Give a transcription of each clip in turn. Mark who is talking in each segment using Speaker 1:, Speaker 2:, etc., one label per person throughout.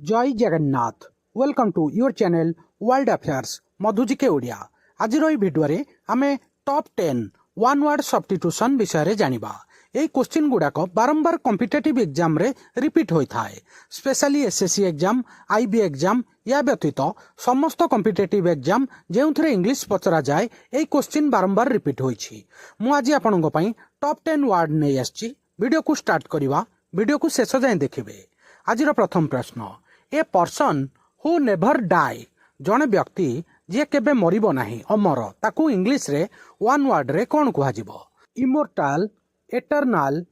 Speaker 1: जय Jagannath welcome to your channel world affairs मधुजिके ओडिया। आज भिडियो रे आमे टॉप 10 वन वर्ड सब्स्टिट्यूशन विषय रे जानिबा। एई क्वेश्चन गुडाक बारंबार कॉम्पिटिटिव एग्जाम रे रिपीट होई थाए, specially SSC exam, IB exam या व्यतीत समस्त कॉम्पिटिटिव एग्जाम जेउथरे इंग्लिश पचरा जाए एई क्वेश्चन बारंबार रिपीट होईछि। मु आज आपनक पई टॉप 10 वर्ड नै आछि। वीडियो को स्टार्ट करिवा, वीडियो को शेष जाए देखिबे। आजिर प्रथम प्रश्न, a person who never die, जड़े व्यक्ति जे केबे मरिबो नाही, अमर, ताकू इंग्लिश रे वन वर्ड रे कोन कुहा जिवो? इमोर्टाल, एटर्नाल,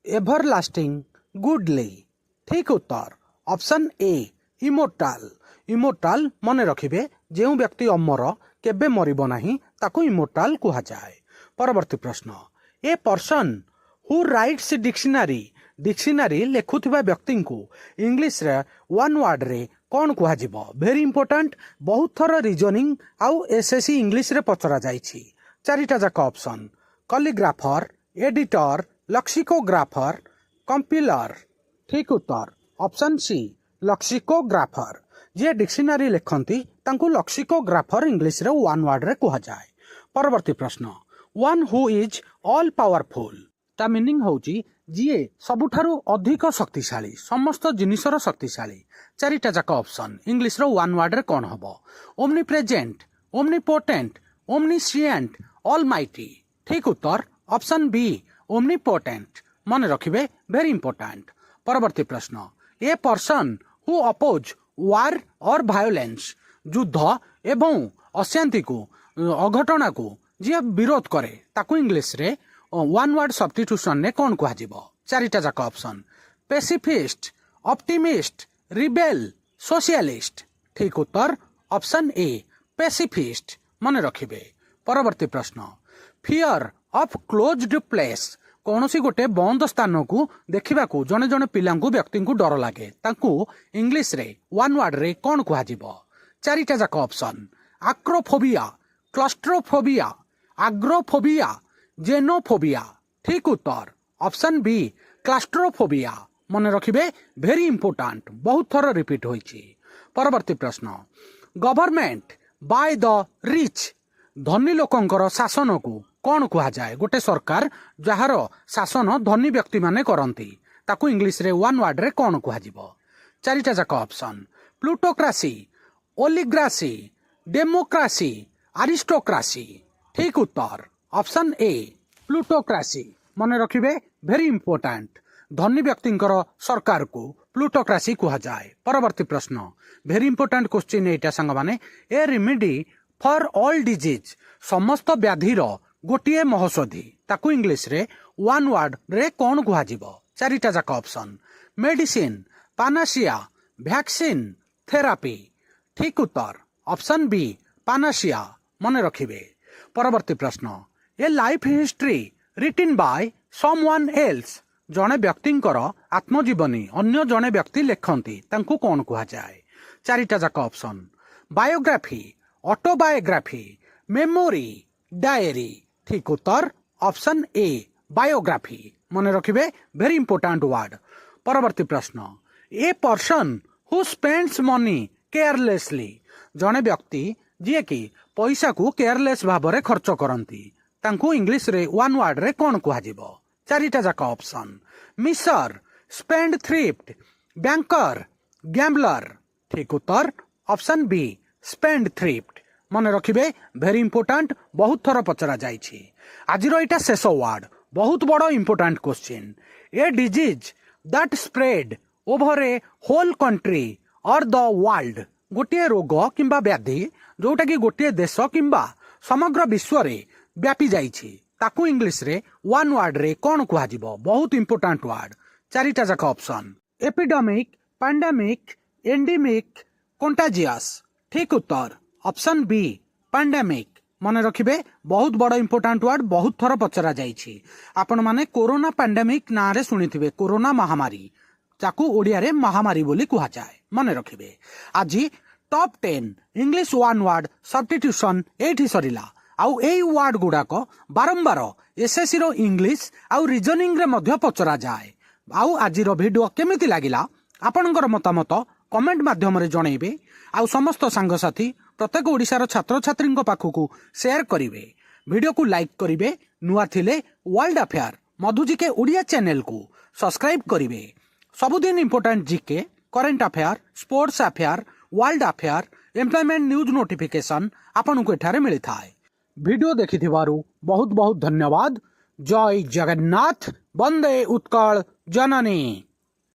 Speaker 1: एभरलास्टिंग, गुडली। ठीक उत्तर ऑप्शन ए इमोर्टाल। इमोर्टाल मन रखिबे, जेउ व्यक्ति अमर केबे मरिबो नाही ताकू इमोर्टाल कुहा जाए। परवर्ती प्रश्न, a person who writes dictionary, dictionary लेखुथिबा व्यक्ति को इंग्लिश रे वन वर्ड रे कौन कुहा जिवो? वेरी इंपोर्टेंट, बहुत थर रीजनिंग आउ एसएससी इंग्लिश रे पचरा जाइछि। चारिटा जाक ऑप्शन, कलिग्राफर, एडिटर, लक्सिकोग्राफर, कंपिलर। ठीक उत्तर ऑप्शन सी लक्सिकोग्राफर। जे डिक्शनरी लेखंती तांकू लक्सिकोग्राफर इंग्लिश रे वन वर्ड रे कुहा जाए। परवर्ती प्रश्न, one who is all powerful, ता मीनिंग होउची जीए सबुठारु अधिक शक्तिशाली, समस्त जिनिसर शक्तिशाली। चारिटा जाक ऑप्शन इंग्लिश रो वन वर्ड रे कोन हबो? Omnipresent, omnipotent, omniscient, almighty. ठीक उत्तर ऑप्शन बी ओमनी पोटेंट। मन रखिबे, वेरी इंपोर्टेंट। परवर्ती प्रश्न, a person who oppose war और वायोलेंस, युद्ध एवं अशांति को, अघटना को जे विरोध करे ताकू इंग्लिश रे वन वर्ड सब्स्टिट्यूशन ने कौन कुहा जिवो? चारिटा जाक option, pacifist, optimist, rebel, socialist. ठीक उत्तर ऑप्शन ए पेसिफिस्ट। मन रखिबे। परवर्ती प्रश्न, फियर ऑफ क्लोज्ड प्लेस, कौनसी गोटे बंद स्थान को देखा जड़े जड़े पिला व्यक्ति को डर लगे ताकू इंग्लिश रे वन वर्ड रे कौन कुहा जिवो? चारिटा जाक ऑप्शन, आक्रोफोबिया, क्लस्ट्रोफोबिया, आग्रोफोबिया, जेनोफोबिया। ठीक उत्तर ऑप्शन बी क्लास्ट्रोफोबिया। मन रखिबे, वेरी इंपोर्टेंट, बहुत थर रिपीट होईछि। परवर्ती प्रश्न, गवर्नमेंट बाय द रिच, धनी लोकंकर शासन को कौन कुहा जाए? गोटे सरकार जार शासन धनी व्यक्ति माने करंती ताकू इंग्लिश रे वन वर्ड रे कौन कुहा जिवो? चारिटा जाक ऑप्शन, प्लूटोक्रासी, ओलिग्रासी, डेमोक्रासी, अरिस्टोक्रासी। ठीक उत्तर ऑप्शन ए प्लूटोक्रासी। मन रखिबे, वेरी इंपोर्टेंट, धनी व्यक्तिंकर सरकार को प्लूटोक्रासी कुहा जाए। परवर्ती प्रश्न, वेरी इंपोर्टेंट क्वेश्चन एटा संग माने, ए रेमेडी फॉर ऑल डिजीज, समस्त व्याधिर गोटिए महौषधि ताकू इंग्लिश रे वन वर्ड रे कौन कुहा जिवो? चारिटा जाक ऑप्शन, मेडिसिन, पानासिया, वैक्सीन, थेरापी। ठीक उत्तर ऑप्शन बी पानासिया। मन रखिबे। परवर्ती प्रश्न, ए life history रिटिन by someone else, जड़े व्यक्तिंकर आत्मजीवनी अन्य जड़े व्यक्ति लेखंती तांकू कौन कुहा जाए? चारिटा जाक option, biography, autobiography, memory, diary. ठीक उत्तर ऑप्शन ए बायोग्राफी। मन रखिबे, वेरी इंपोर्टेंट वर्ड। परवर्ती प्रश्न, a person who spends money carelessly, जड़े व्यक्ति जी कि पैसा को केयरलेस भाव में खर्च करती तांकू इंग्लिश रे वन वर्ड रे कौन कुहा जिवो? चारिटा जाक ऑप्शन, मिसर, स्पेंड थ्रिफ्ट, बैंकर, गैम्बलर। ठीक उत्तर ऑप्शन बी स्पेंड थ्रिफ्ट। मन रखिबे, वेरी इंपोर्टेंट, बहुत थर पचरा जाइछि। आजिर एटा शेष वर्ड, बहुत बड़ important question, a disease that spread over a whole country और द वर्ल्ड, गोटे रोग किंबा व्याधि जोटा कि गोटे देश किंबा समग्र विश्व रे व्यापी जाइछि ताकू इंग्लिश रे वन वर्ड रे कौन कुहा जिवो? बहुत इंपोर्टेंट वर्ड। चारिटा जाक option, epidemic, pandemic, endemic, contagious. ठीक उत्तर ऑप्शन बी पैंडेमिक। मन रखिबे, बहुत बड़ इंपोर्टेंट वर्ड, बहुत थर पचरा जाइछि। आपण माने कोरोना पैंडेमिक ना रे सुनिथिबे, कोरोना महामारी, ताकू ओडिया रे महामारी बोली कुहा जाए। मन रखिबे। आज top 10 English one word substitution एठी सरिला। आउ एई वर्ड गुडाक बारंबार एसएससी रो इंग्लिश आउ रीजनिंग रे मध्य पचरा जाए। आउ आजिर वीडियो केमिति लागिला आपणकर मतामत कमेंट माध्यम जनइबे आउ समस्त सांगसाथी प्रत्येक ओडिशार छात्र छात्री पाखक शेयर करेंगे। वीडियो को लाइक करेंगे। नुआ थिले वर्ल्ड अफेयर मधुजिके ओडिया चैनल को सब्सक्राइब करेंगे। सबुदिन important GK, current affair, sports affair, world affair, employment news notification आपन को एठारे मिली थाए। वीडियो देखिथिबारु बहुत बहुत धन्यवाद। जय जगन्नाथ। वंदे उत्कल जननी।